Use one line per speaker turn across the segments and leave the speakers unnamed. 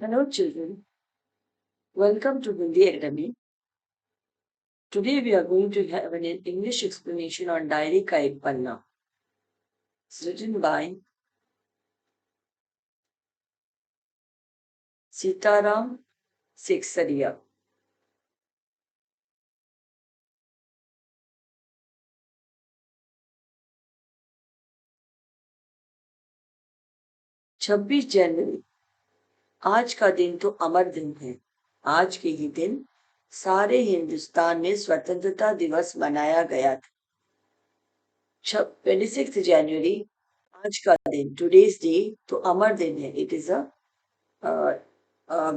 Hello, children. Welcome to Hindi Academy. Today we are going to have an English explanation on Diary Ka Ek Panna. It's written by Sitaram Seksaria. छब्बीस जनवरी आज का दिन तो अमर दिन है। आज के ही दिन सारे हिंदुस्तान में स्वतंत्रता दिवस मनाया गया था। 26 जनवरी आज का दिन, टुडेज डे, तो अमर दिन है। It is a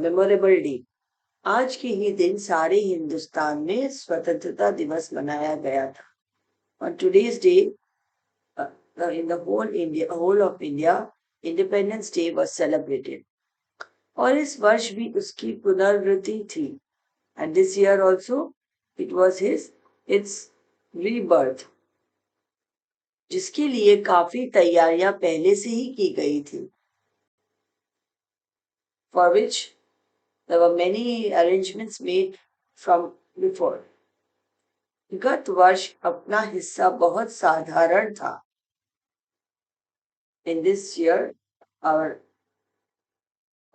memorable day. आज के ही दिन सारे हिंदुस्तान में स्वतंत्रता दिवस मनाया गया था। On today's day, in the whole of India, Independence Day was celebrated. और इस वर्ष भी उसकी पुनरावृत्ति थी। And this year also, it was its rebirth, जिसके लिए काफी तैयारियां पहले से ही की गई थी। For which there were many arrangements made from before. गत वर्ष अपना हिस्सा बहुत साधारण था। In this year, our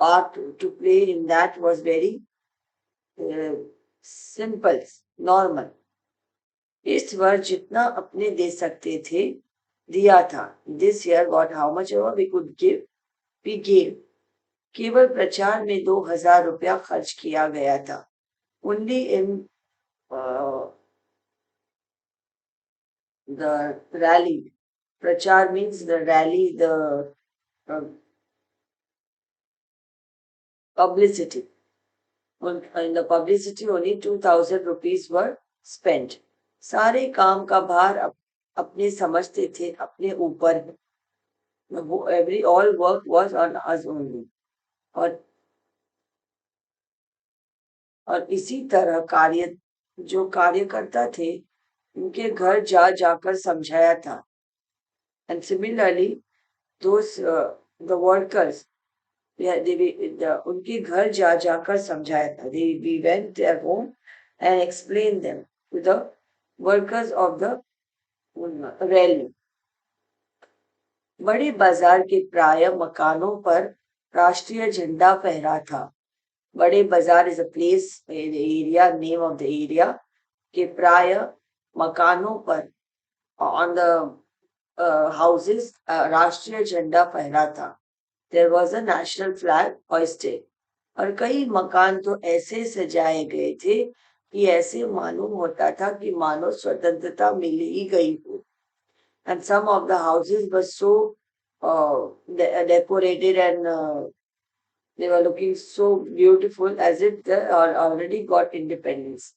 part to play in that was very simple, normal. इस वर्ष जितना अपने दे सकते थे दिया था। This year, what how much ever we could give, we gave. केवल प्रचार में 2000 रुपया खर्च किया गया था। Only in the rally. Prachar means the rally, the publicity. In the publicity, only 2000 rupees were spent. सारे काम का भार अपने समझते थे अपने ऊपर। All work was on us only. और इसी तरह जो कार्यकर्ता थे उनके घर जा जाकर समझाया था। And similarly, those the workers, उनके घर जा जाकर समझाया था। We went their home and explained them to the workers of the rally. बड़े बाजार के प्राय मकानों पर राष्ट्रीय झंडा फहरा था। बड़े बाजार is a place, area, name of the area, के प्राय मकानों पर ऑन द हाउसेस राष्ट्रीय झंडा फहरा था। There was a national flag hoisted. और कई मकान तो ऐसे सजाए गए थे कि ऐसे मालूम होता था कि मानो स्वतंत्रता मिल ही गई हो। And some of the houses were so decorated and they were looking so beautiful as if they already got independence.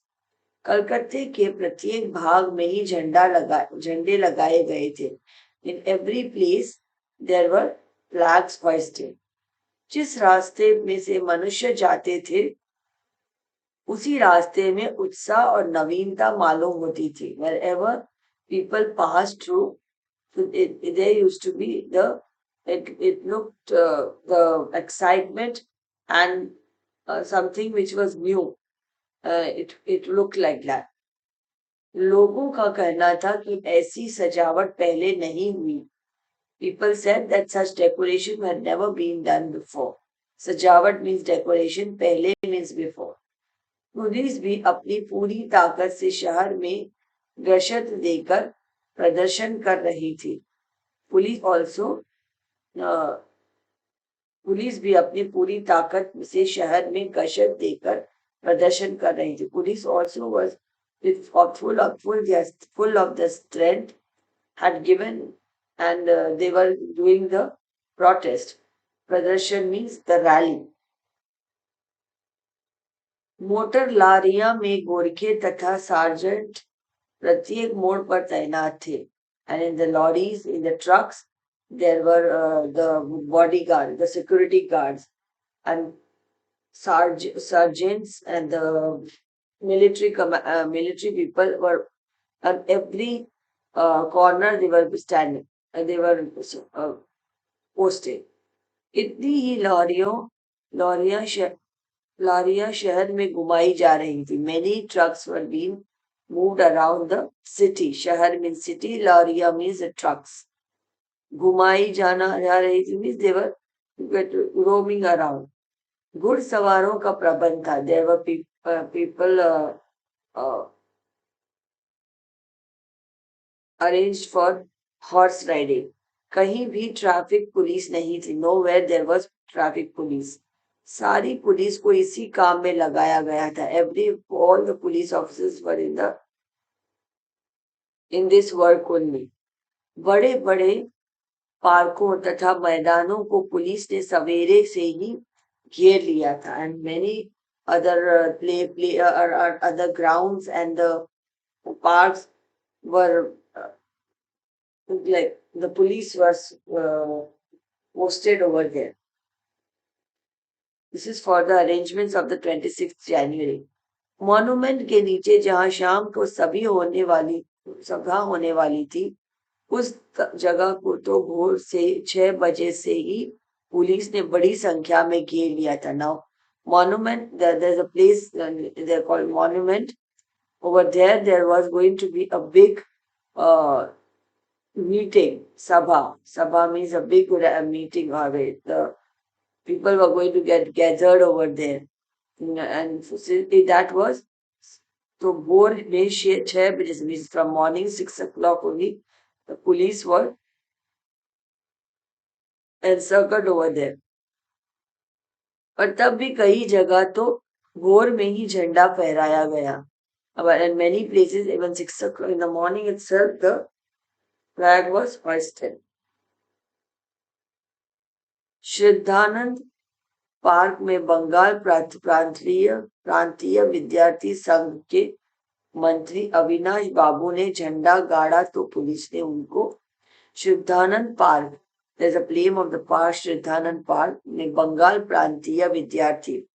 कलकत्ते के प्रत्येक भाग में ही झंडे लगाए गए थे। In every place there were flags hoisted. जिस रास्ते में से मनुष्य जाते थे उसी रास्ते में उत्साह और नवीनता मालूम होती थी। Wherever people passed through, there used to be it looked the excitement and something which was new. It looked like that. लोगों का कहना था कि ऐसी सजावट पहले नहीं हुई। People said that such decoration had never been done before. सजावट means decoration, पहले means before. पुलिस भी अपनी पूरी ताकत से शहर में गश्त देकर प्रदर्शन कर रही थी। पुलिस भी अपनी पूरी ताकत से शहर में गश्त देकर प्रदर्शन कर रही थी। Police also was full of the strength had given and they were doing the protest. प्रदर्शन means the rally. मोटर लारियां में गोरखे तथा सार्जेंट प्रत्येक मोड़ पर तैनात थे। And in the lorries, in the trucks, there were the bodyguard, the security guards, and sergeants and the military people were at every corner. They were standing and they were posted. इतनी ही लॉरियों लॉरियां श- लॉरियां शहर में घुमाई जा रही थी। Many trucks were being moved around the city. शहर में city, लॉरिया means the trucks. घुमाई जाना जा रही थी means they were roaming around. घुड़सवारों का प्रबंध था। There were people uh, arranged for horse riding. कहीं भी ट्रैफिक पुलिस नहीं थी। Nowhere there was traffic police. सारी पुलिस को इसी काम में लगाया गया था। All the police officers were in this work only. बड़े बड़े पार्कों तथा मैदानों को पुलिस ने सवेरे से ही घेर लिया था। And many other other grounds and the parks were like the police was posted over there. This is for the arrangements of the 26th January. Monument के नीचे जहां शाम को सभा होने वाली थी, उस जगह को तो भोर से 6 बजे से ही पुलिस ने बड़ी संख्या में घेर लिया था। Now monument, there's a place they're called monument. Over there was going to be a big meeting. Sabha means a big meeting, or the people were going to get gathered over there. And that was, so भोर में 6 बजे से means from morning 6 o'clock only, the police were encircled over there. और तब भी कई जगह तो भोर में ही झंडा फहराया गया। But in many places, even 6 o'clock in the morning itself, the flag was hoisted. Shraddhanand park में बंगाल प्रांतीय विद्यार्थी संघ के मंत्री अविनाश बाबू ने झंडा गाड़ा तो पुलिस ने उनको Shraddhanand park, there's a name of the park, Shraddhanand park में बंगाल प्रांतीय विद्यार्थी,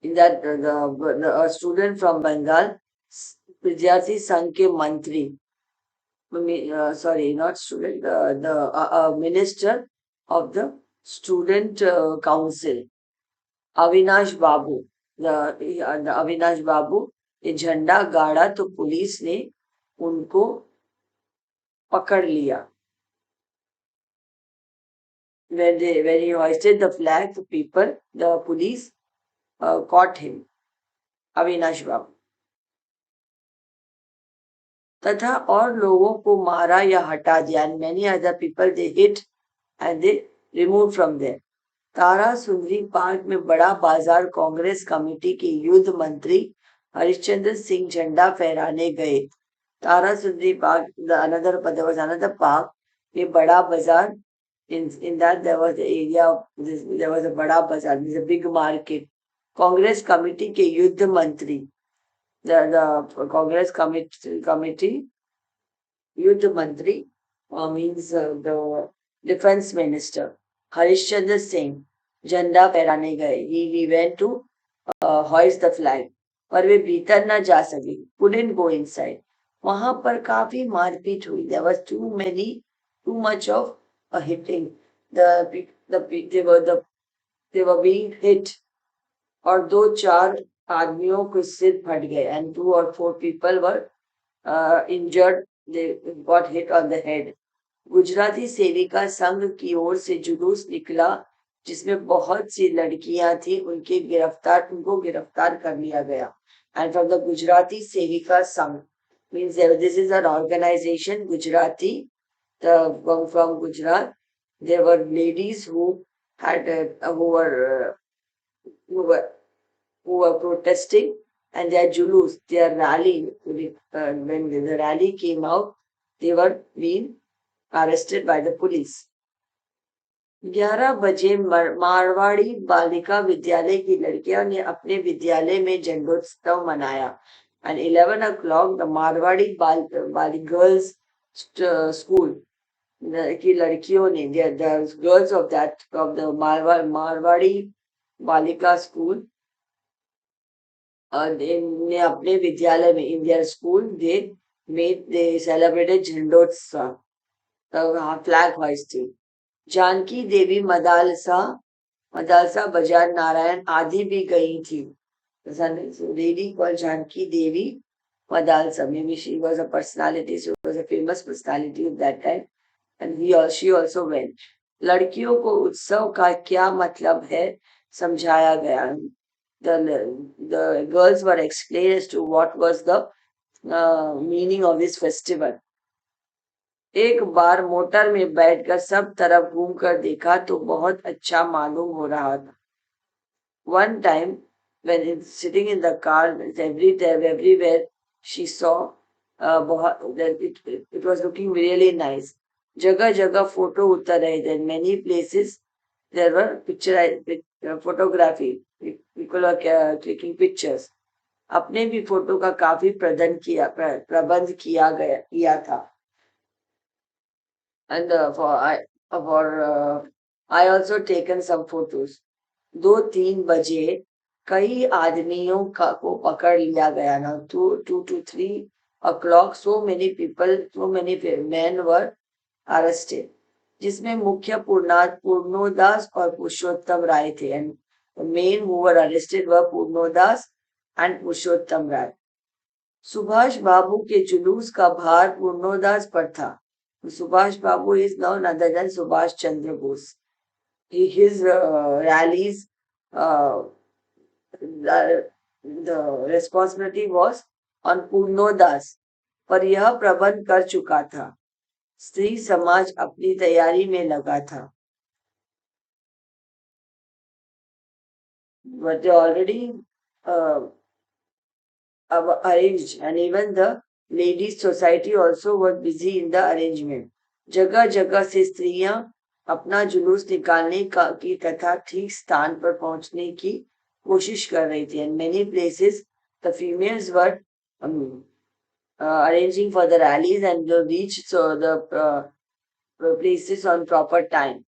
in that a student from Bengal, विद्यार्थी संघ के मंत्री, sorry, not student, the minister of the student council, Avinash Babu, the Avinash बाबू ये झंडा गाड़ा तो पुलिस ने उनको पकड़ लिया। When he hoisted the flag, the police caught him, Avinash बाबू, तथा और लोगों को मारा या हटा दिया। And many other people they hit and they removed from there. Tara Sundari park में बड़ा बाजार कांग्रेस कमेटी के युद्ध मंत्री हरिश्चंद्र सिंह झंडा फहराने गए। तारा सुंदरी park, there was another park, ये बड़ा बाजार, in that there was the area, there was a बड़ा बाजार, there was a big market. Congress committee के युद्ध मंत्री, the Congress committee युद्ध मंत्री means the defense minister Harishchandra Singh झंडा फहराने गए। He went to hoist the flag, पर वे भीतर न जा सके, couldn't go inside. वहां पर काफी मारपीट हुई। There was too much of a hitting. They were being hit, और 2-4 आदमियों के सिर फट गए। And 2 or 4 people were injured. They got hit on the head. Gujarati सेविका संघ की ओर से जुलूस निकला जिसमें बहुत सी लड़कियां थी, उनको गिरफ्तार कर लिया गया। And from the Gujarati Sevika Sangh means this is an organization, Gujarati, from Gujarat. There were ladies who were protesting, and their julus, their rally, when the rally came out, they were being arrested by the police. 11 बजे मारवाड़ी बालिका विद्यालय की लड़कियों ने अपने विद्यालय में झंडोत्सव मनाया। And 11 o'clock, the Marwari girls school की लड़कियों ने, the girls of the Marwari बालिका स्कूल ने अपने विद्यालय में, in their school, they celebrated झंडोत्सव, flag hoisting. Janaki देवी मदालसा मदालसा बाजार नारायण आदि भी गई थी. So lady called Janki Devi Madalsa. Maybe she was a personality. She was a famous personality of that time. And she also went. लड़कियों को उत्सव का क्या मतलब है समझाया गया. The girls were explained as to what was the meaning of this festival. एक बार मोटर में बैठकर सब तरफ घूमकर देखा तो बहुत अच्छा मालूम हो रहा था. One time, when it's sitting in the car, everywhere she saw, that it was looking really nice. जगह जगह फोटो उतर रहे थे. In many places there were photography. People were clicking pictures. अपने भी फोटो का काफी प्रबंध किया था. And I also taken some photos. 2-3 बजे कई आदमियों को पकड़ लिया गया ना. 2 to 3 o'clock so many people, so many men were arrested, जिसमें मुख्य पूर्णोदास और पुरुषोत्तम राय थे. And the main who were arrested were Purnodas and पुरुषोत्तम राय. सुभाष बाबू के जुलूस का भार पूर्णोदास पर था. Subhash Babu is none other than Subhash Chandra Bose. His rallies, the responsibility was on Purnodas, पर यह प्रबंध कर चुका था. स्त्री समाज अपनी तैयारी में लगा था. But they already arranged, and even the ladies society also was busy in the arrangement. जगह जगह से स्त्रियां अपना जुलूस निकालने की तथा ठीक स्थान पर पहुंचने की कोशिश कर रही थी. And many places the females were arranging for the rallies and they reached the places on proper time.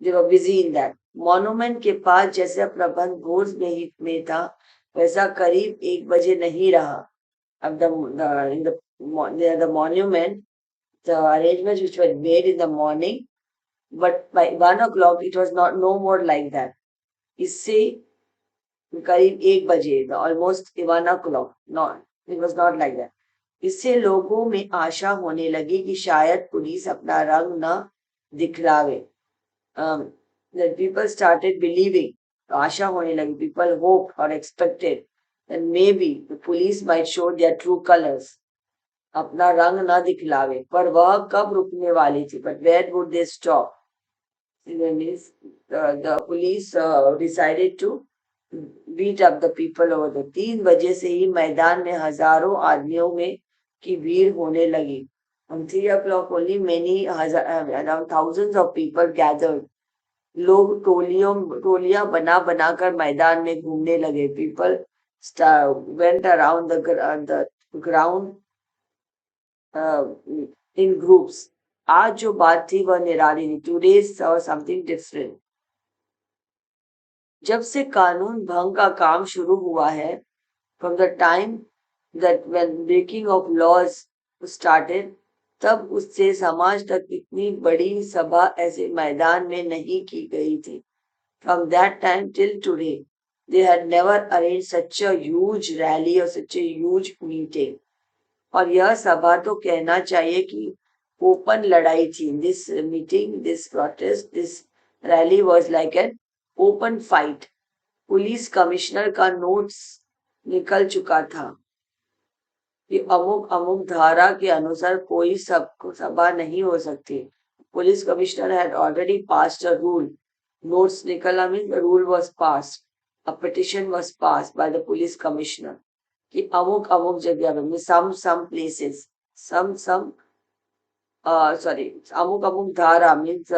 They were busy in that. Monument के पास जैसे प्रबंध भोज में था वैसा करीब 1 बजे नहीं रहा. Of the monument, the arrangements which were made in the morning, but by 1 o'clock it was no more like that. इससे करीब 1 बजे, almost 1 o'clock, not, it was not like that. इससे लोगों में आशा होने लगी कि शायद पुलिस अपना रंग न दिखलावे. That people started believing, आशा होने लगी, people hoped or expected that maybe the police might show their true colors. अपना रंग न दिखलावे. पर वह कब रुकने वाली थी? But where would they stop? The police decided to beat up the people over there. 3 बजे से ही मैदान में हजारों आदमियों में की भीड़ होने लगी. On 3 o'clock only around thousands of people gathered. लोग टोलियां बना कर मैदान में घूमने लगे. People went around the ground in groups. आज जो बात थी वह निराली थी. Today saw something different. जब से कानून भंग का काम शुरू हुआ है, from the time that when breaking of laws started, तब उससे समाज तक इतनी बड़ी सभा ऐसे मैदान में नहीं की गई थी. From that time till today, they had never arranged such a huge rally or such a huge meeting. और यह सभा तो कहना चाहिए कि ओपन लड़ाई थी. This meeting, this protest, this rally was like an open fight. Police commissioner का नोट्स निकल चुका था कि अमुक अमुक धारा के अनुसार कोई सभा नहीं हो सकती. Police commissioner had already passed a rule. Notes निकला means the rule was passed. A petition was passed by the police commissioner कि अमुक अमुक जगह में some places अमुक अमुक धारा means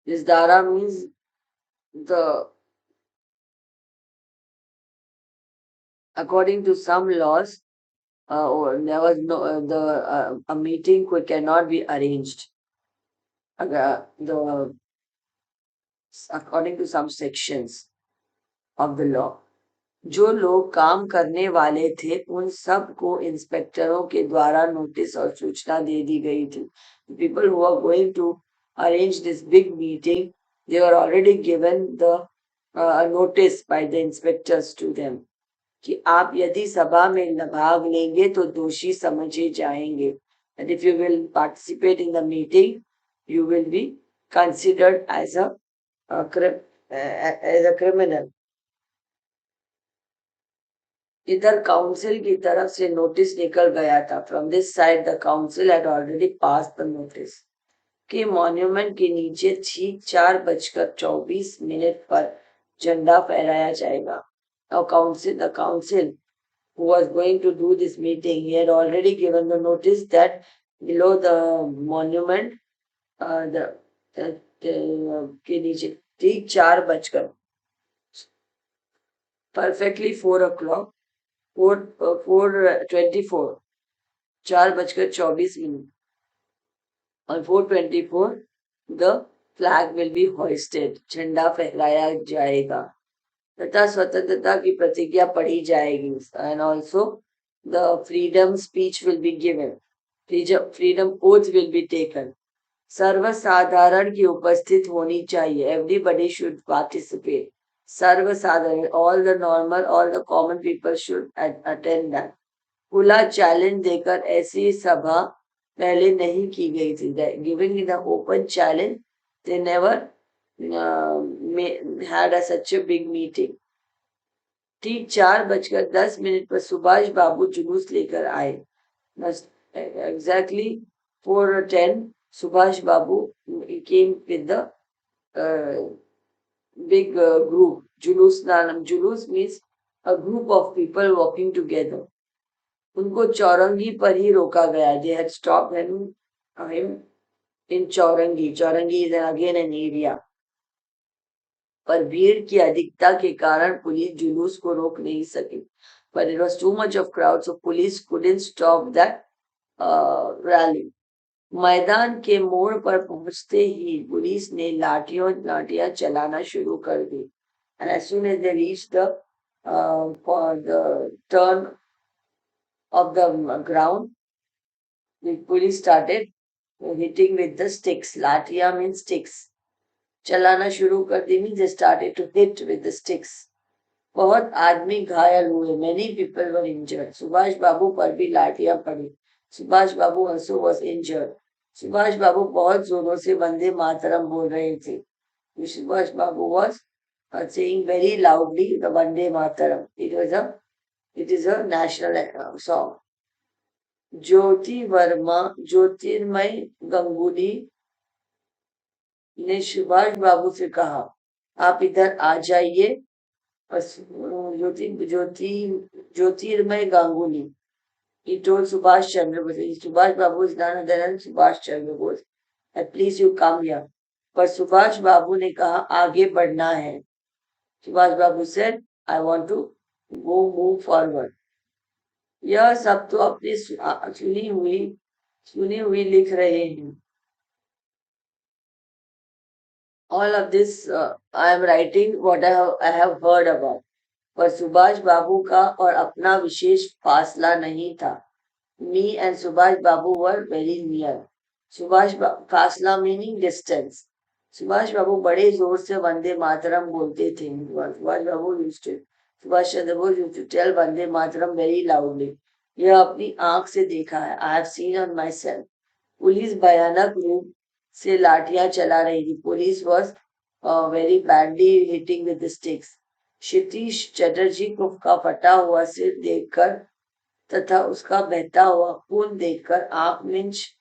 this धारा means the according to some laws there was no a meeting cannot be arranged according to some sections of the law. जो लोग काम करने वाले थे उन सब को इंस्पेक्टरों के द्वारा नोटिस और सूचना दे दी गई थी. People who are going to arrange this big meeting, they were already given the notice by the inspectors to them कि आप यदि सभा में भाग लेंगे तो दोषी समझे जाएंगे, and if you will participate in the meeting you will be considered as a criminal. इधर काउंसिल की तरफ से नोटिस निकल गया था. From this side the council had already pass the notice कि मॉन्यूमेंट के नीचे ठीक 4:24 पर झंडा फहराया जाएगा. Now the council who was going to do this meeting, he had already given the notice that below the monument, के नीचे ठीक 4 बजकर perfectly 4 o'clock, 4:24, 4:24 on 4:24 the flag will be hoisted, झंडा फहराया जाएगा तथा स्वतंत्रता की प्रतिज्ञा पढ़ी जाएगी. And also the freedom speech will be given, freedom oath will be taken. सर्वसाधारण की उपस्थित होनी चाहिए. Everybody should participate. सर्वसाधारण, all the normal, all the common people should attend that. खुला चैलेंज देकर ऐसी सभा पहले नहीं की गई थी. Giving in the open challenge, they never had such a big meeting. ठीक 4:10 पर सुभाष बाबू जुलूस लेकर आए. Exactly 4:10 Subhash Babu came with the big group. Julus means a group of people walking together. उनको चौरंगी पर ही रोका गया. They had stopped him in Chaurangi. Chaurangi is again an area. पर भीड़ की अधिकता के कारण पुलिस जुलूस को रोक नहीं सकी. But it was too much of crowd, so police couldn't stop that rally. मैदान के मोड़ पर पहुंचते ही पुलिस ने लाठियां चलाना शुरू कर दी. And as soon as they reached the turn of the ground, the police started hitting with the sticks. लाठियां means sticks. चलाना शुरू कर दी means they started to hit with the sticks. बहुत आदमी घायल हुए. Many people were injured. Subhash बाबू पर भी लाठियां पड़ी. सुभाष बाबू also was injured. सुभाष बाबू बहुत जोरों से वंदे मातरम बोल रहे थे. सुभाष बाबू was saying very loudly the Vande Mataram. It is a national song. ज्योति वर्मा ज्योतिर्मय गांगुली ने सुभाष बाबू से कहा आप इधर आ जाइए. ज्योतिर्मय Ganguly, he told Subhash Chandra Bose. Subhash Babu is none other than Subhash Chandra Bose. And please you come here. पर सुभाष बाबू ने कहा आगे बढ़ना है. सुभाष बाबू said I want to move forward. यह सब तो अपनी सुनी हुई लिख रहे हैं. All of this I am writing what I have heard about. पर सुभाष बाबू का और अपना विशेष फासला नहीं था. Me and Subhash Babu were very near. फासला मीनिंग डिस्टेंस. सुभाष बाबू बड़े जोर से वंदे मातरम बोलते थे. Subhash Chandra Bose used to tell Vande Mataram very loudly. यह अपनी आंख से देखा है. I have seen on myself. Police भयानक रूप से लाठियां चला रही थी. Police was very badly hitting with the sticks. क्षितिज चटर्जी को का फटा हुआ सिर देखकर तथा उसका बहता हुआ खून देखकर आंख मिंच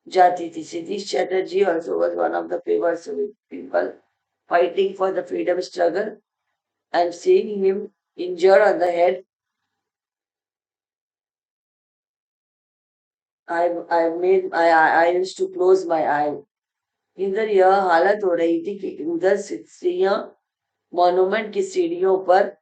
जाती थी. Satish Chatterjee also was one of the famous people fighting for the freedom struggle, and seeing him injured on the head, I used to close my eye. इधर यह हालत हो रही थी कि उधर स्त्रियां मॉन्यूमेंट की सीढ़ियों पर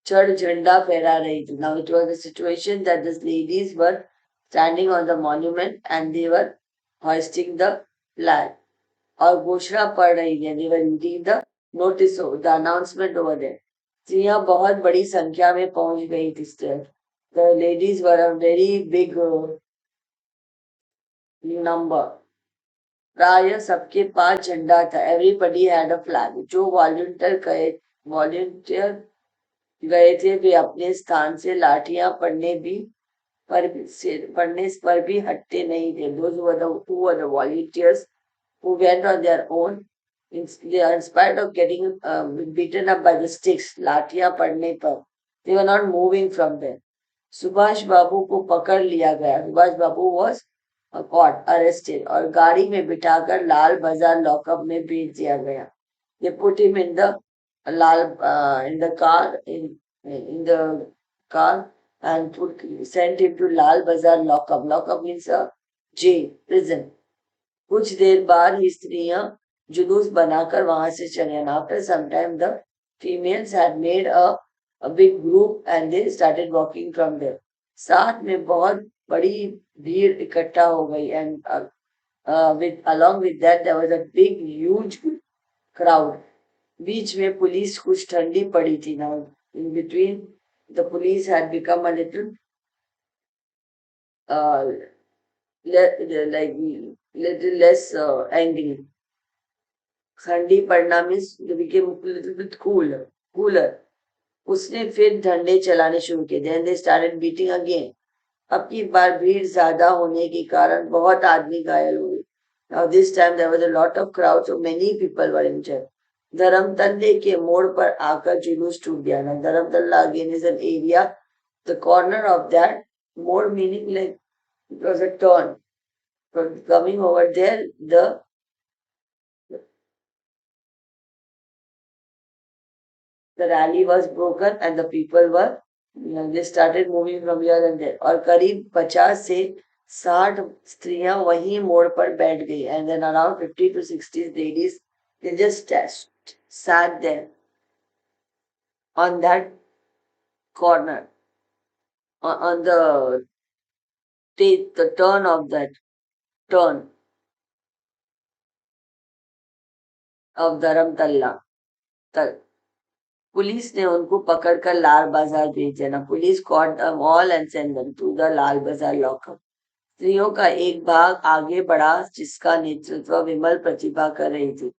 चढ़ झंडा फहरा रही थी. Now it was a situation that the ladies were standing on the monument and they were hoisting the flag. और घोषणा पढ़ रही थी. They were reading the notice, the announcement over there. स्त्रियां बहुत बड़ी संख्या में पहुंच गई थी. The ladies were a very big number. प्राय सबके पास झंडा था। Everybody had a flag. जो वॉलंटियर गए थे वे अपने स्थान से लाठियां पढ़ने पर भी हटते नहीं थे। Who were the volunteers who went on their own, in spite of getting beaten up by the sticks, लाठियां पड़ने पर, they were not moving from there. Subhash बाबू को पकड़ लिया गया। सुभाष बाबू was caught, arrested, और गाड़ी में बिठाकर लाल बाजार लॉकअप में भेज दिया गया। They put him in the in the car and sent him to Lal Bazaar lockup. Lockup means a jail, prison. कुछ देर बाद ही स्त्रियां जुलूस बनाकर वहां से चले। And after some time the females had made a big group and they started walking from there. साथ में बहुत बड़ी भीड़ इकट्ठा हो गई। And along with that there was a big huge crowd. बीच में पुलिस कुछ ठंडी पड़ी थी। Now in between the police had become a little uh, like little less angry. ठंडी पड़ना means they became a little bit cooler. उसने फिर डंडे चलाने शुरू किए। Then they started beating again. अब की बार भीड़ ज्यादा होने के कारण बहुत आदमी घायल हुए। Now this time there was a lot of crowd, so many people were injured. धर्मतल्ले के मोड़ पर आकर जुलूस टूट गया। Now Dharmatala again is an area. The corner of that more meaning like it was a turn. From coming over there, the rally was broken and the people were they started moving from here and there. और करीब 50 से 60 स्त्रियां वहीं मोड़ पर बैठ गई। And then around 50 to 60 ladies they just sat there on that corner on the turn of that turn of Dharamtalla. Police ने उनको पकड़कर लाल बाजार भेज देना। Police caught them all and sent them to the लाल बाजार लॉकअप। स्त्रियों का एक भाग आगे बढ़ा जिसका नेतृत्व विमल प्रतिभा कर रही थी।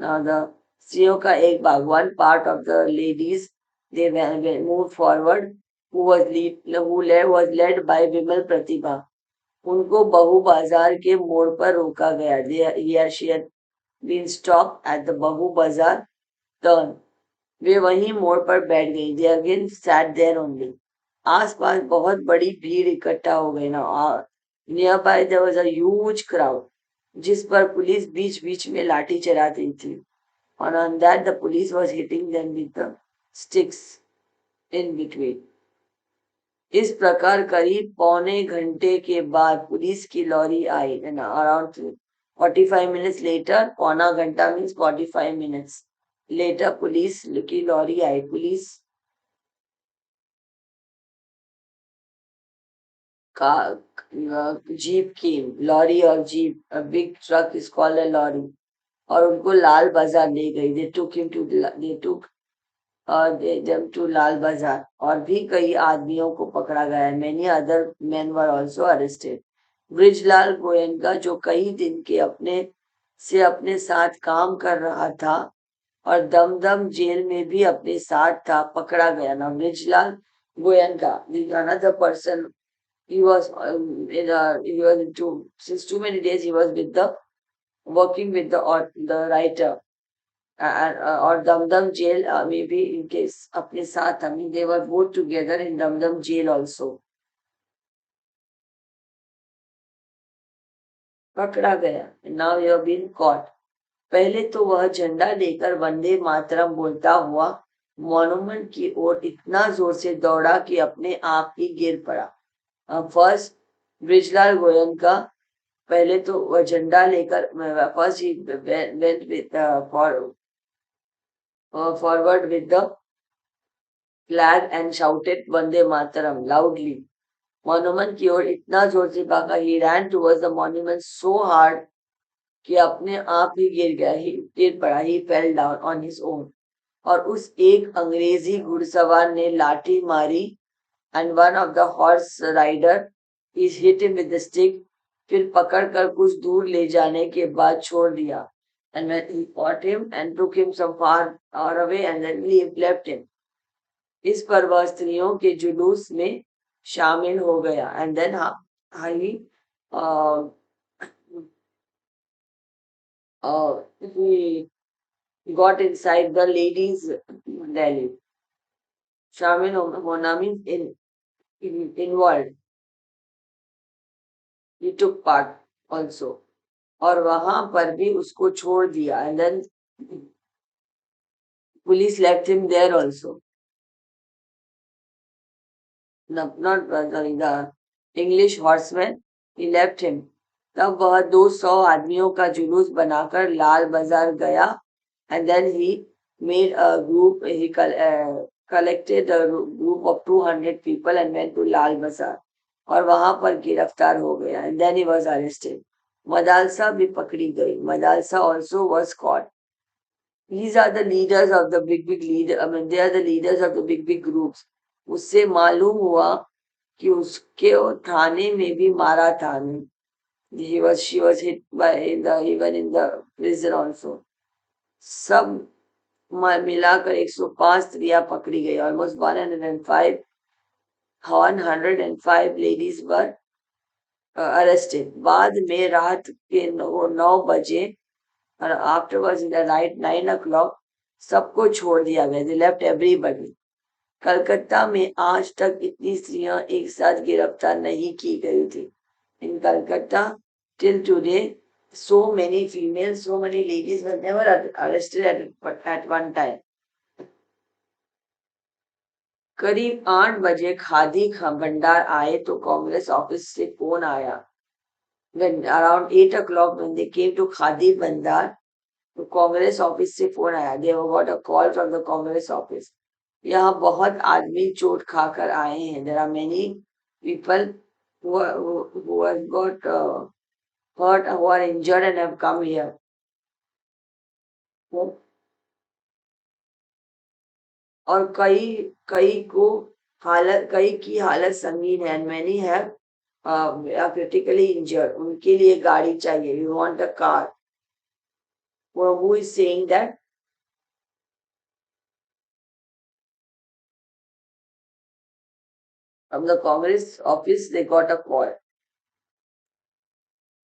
Now the स्त्रियों का एक भाग, one part of the ladies, they moved forward, who was led by विमल प्रतिभा। उनको बहु बाजार के मोड़ पर रोका गया। She had been stopped at the बहु बाजार turn. वे वहीं मोड़ पर बैठ गई। They again sat there only. आसपास बहुत बड़ी भीड़ इकट्ठा हो गई ना। Nearby there was a huge crowd, जिस पर पुलिस बीच बीच में लाठी चलाती थी। And on that the police was hitting them with the sticks in between. इस प्रकार करीब पौने घंटे के बाद पुलिस की लॉरी आई। Around 45 minutes later, पौना घंटा means 45 minutes. Later पुलिस की लॉरी आई। पुलिस का जीप की, लॉरी और jeep, a big truck is called a lorry, और उनको लाल बाजार ले गई। They took them to लाल बाजार। और भी कई आदमियों को पकड़ा गया। Many other men were also arrested. Brijlal Goenka जो कई दिन के अपने साथ काम कर रहा था और दमदम जेल में भी अपने साथ था, पकड़ा गया ना। Brijlal Goenka, another person, he was since too many days he was working with the writer, और दमदम जेल में भी इनके अपने साथ, I mean they were both together in Dumdum jail also. पकड़ा गया। Now you have been caught. पहले तो वह झंडा लेकर वंदे मातरम बोलता हुआ मॉन्यूमेंट की ओर इतना जोर से दौड़ा कि अपने आप ही गिर पड़ा। फर्स्ट ब्रिजलाल गोयनका, पहले तो वह झंडा लेकर first he went with forward with the flag and shouted Vande Mataram loudly. Monument की ओर इतना जोर से भागा। He ran towards the monument so hard कि अपने आप ही गिर पड़ा। He fell down on his own. और उस एक अंग्रेजी घुड़सवार ने लाठी मारी and one of the horse rider is hit him with the stick फिर पकड़कर कुछ दूर ले जाने के बाद छोड़ दिया। And when he caught him and took him some far away and then left him. इस पर वह स्त्रियों के जुलूस में शामिल हो गया। And then uh, he got inside the ladies' rally. शामिल होना means involved. He took part also. और वहां पर भी उसको छोड़ दिया। And then police left him there also. No, not sorry, the English horseman, he left him. तब वह 200 आदमियों का जुलूस बनाकर लाल बाजार गया। And then he made a group, he collected a group of 200 people and went to Lal Bazaar. और वहां पर गिरफ्तार हो गया। And then he was arrested. Madalasa भी पकड़ी गई। Madalasa also was caught. These are the leaders of the big leader. I mean, they are the leaders of the big groups. उससे मालूम हुआ कि उसके थाने में भी मारा था। She was hit by even in the prison also. सब मिलाकर 105 स्त्रियां पकड़ी गई। Almost 105 ladies were arrested. बाद में रात के 9 बजे और afterwards in the night 9 o'clock सबको छोड़ दिया गया। They left everybody. कलकत्ता में आज तक इतनी स्त्रियां एक साथ गिरफ्तार नहीं की गई थी। In Calcutta, till today, so many females, so many ladies were never arrested at one time. करीब 8 बजे खादी भंडार आए तो कांग्रेस ऑफिस से फोन आया। When around 8 o'clock when they came to Khadi Bandar, तो कांग्रेस ऑफिस से फोन आया। They got a call from the Congress office. यहाँ बहुत आदमी चोट खाकर आए हैं। There are many people who have got hurt, who are injured and have come here. और कई की हालत संगीन है। And many have are critically injured. उनके लिए गाड़ी चाहिए। We want a car. Who is saying that? From the Congress office they got a call.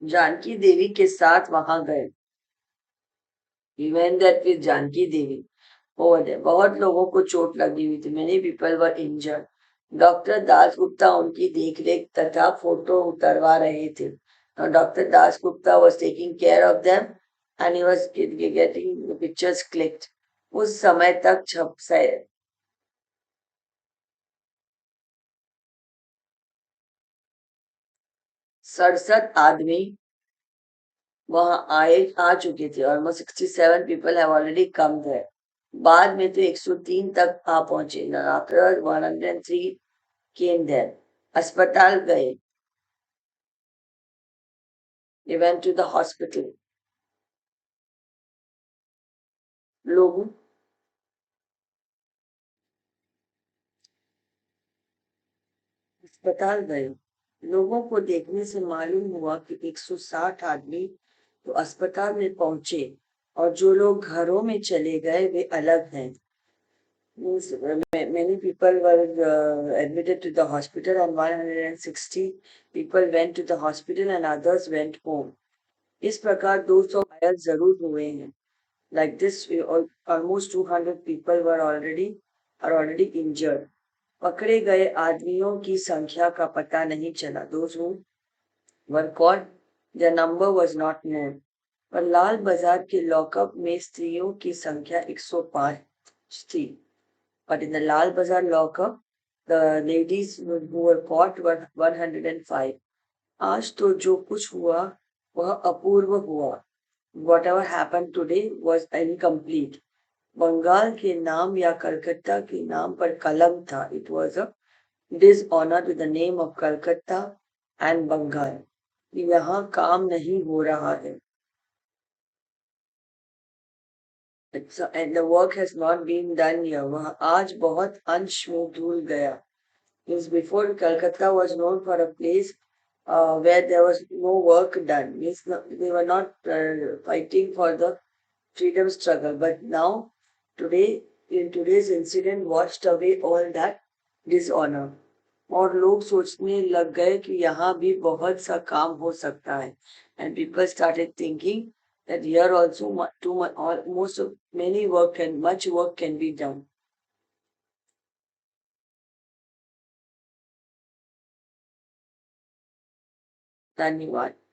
Janaki देवी के साथ वहां गए। We went that with Janaki देवी. बहुत लोगों को चोट लगी हुई थी। Many people were injured. Doctor Das Gupta उनकी देखरेख तथा फोटो उतरवा रहे थे। Now Dr. Das Gupta was taking care of them and he was getting the pictures clicked. उस समय तक 67 आदमी वहां आ चुके थे। Almost 67 people have already come there. बाद में तो 103 तक आ पहुंचे। After 103 came there. अस्पताल गए। They went to the hospital. लोग अस्पताल गए। लोगों को देखने से मालूम हुआ कि 160 आदमी तो अस्पताल में पहुंचे और जो लोग घरों में चले गए वे अलग हैं। Many people were admitted to the hospital and 160 people went to the hospital and others went home. इस प्रकार 200 घायल जरूर हुए हैं। Like this, almost 200 people are already injured. पकड़े गए आदमियों की संख्या का पता नहीं चला। Those who were caught, their number was not known. पर लाल बाजार के लॉकअप में स्त्रियों की संख्या 105 थी। But in the Lal Bazaar lockup, the ladies who were caught were 105. आज तो जो कुछ हुआ वह अपूर्व हुआ। Whatever happened today was incomplete. Bengal के नाम या कलकत्ता के नाम पर कलंक था। It was a dishonor to the name of Calcutta and Bengal. यहाँ काम नहीं हो रहा है। And the work has not been done here. वह आज बहुत अंश में धुल गया। Means before Calcutta was known for a place where there was no work done. Means they were not fighting for the freedom struggle. But now, today, in today's incident, washed away all that dishonor. और लोग सोचने लग गए कि यहाँ भी बहुत सा काम हो सकता है. And people started thinking that here also too much, almost many work and much work can be done. धन्यवाद.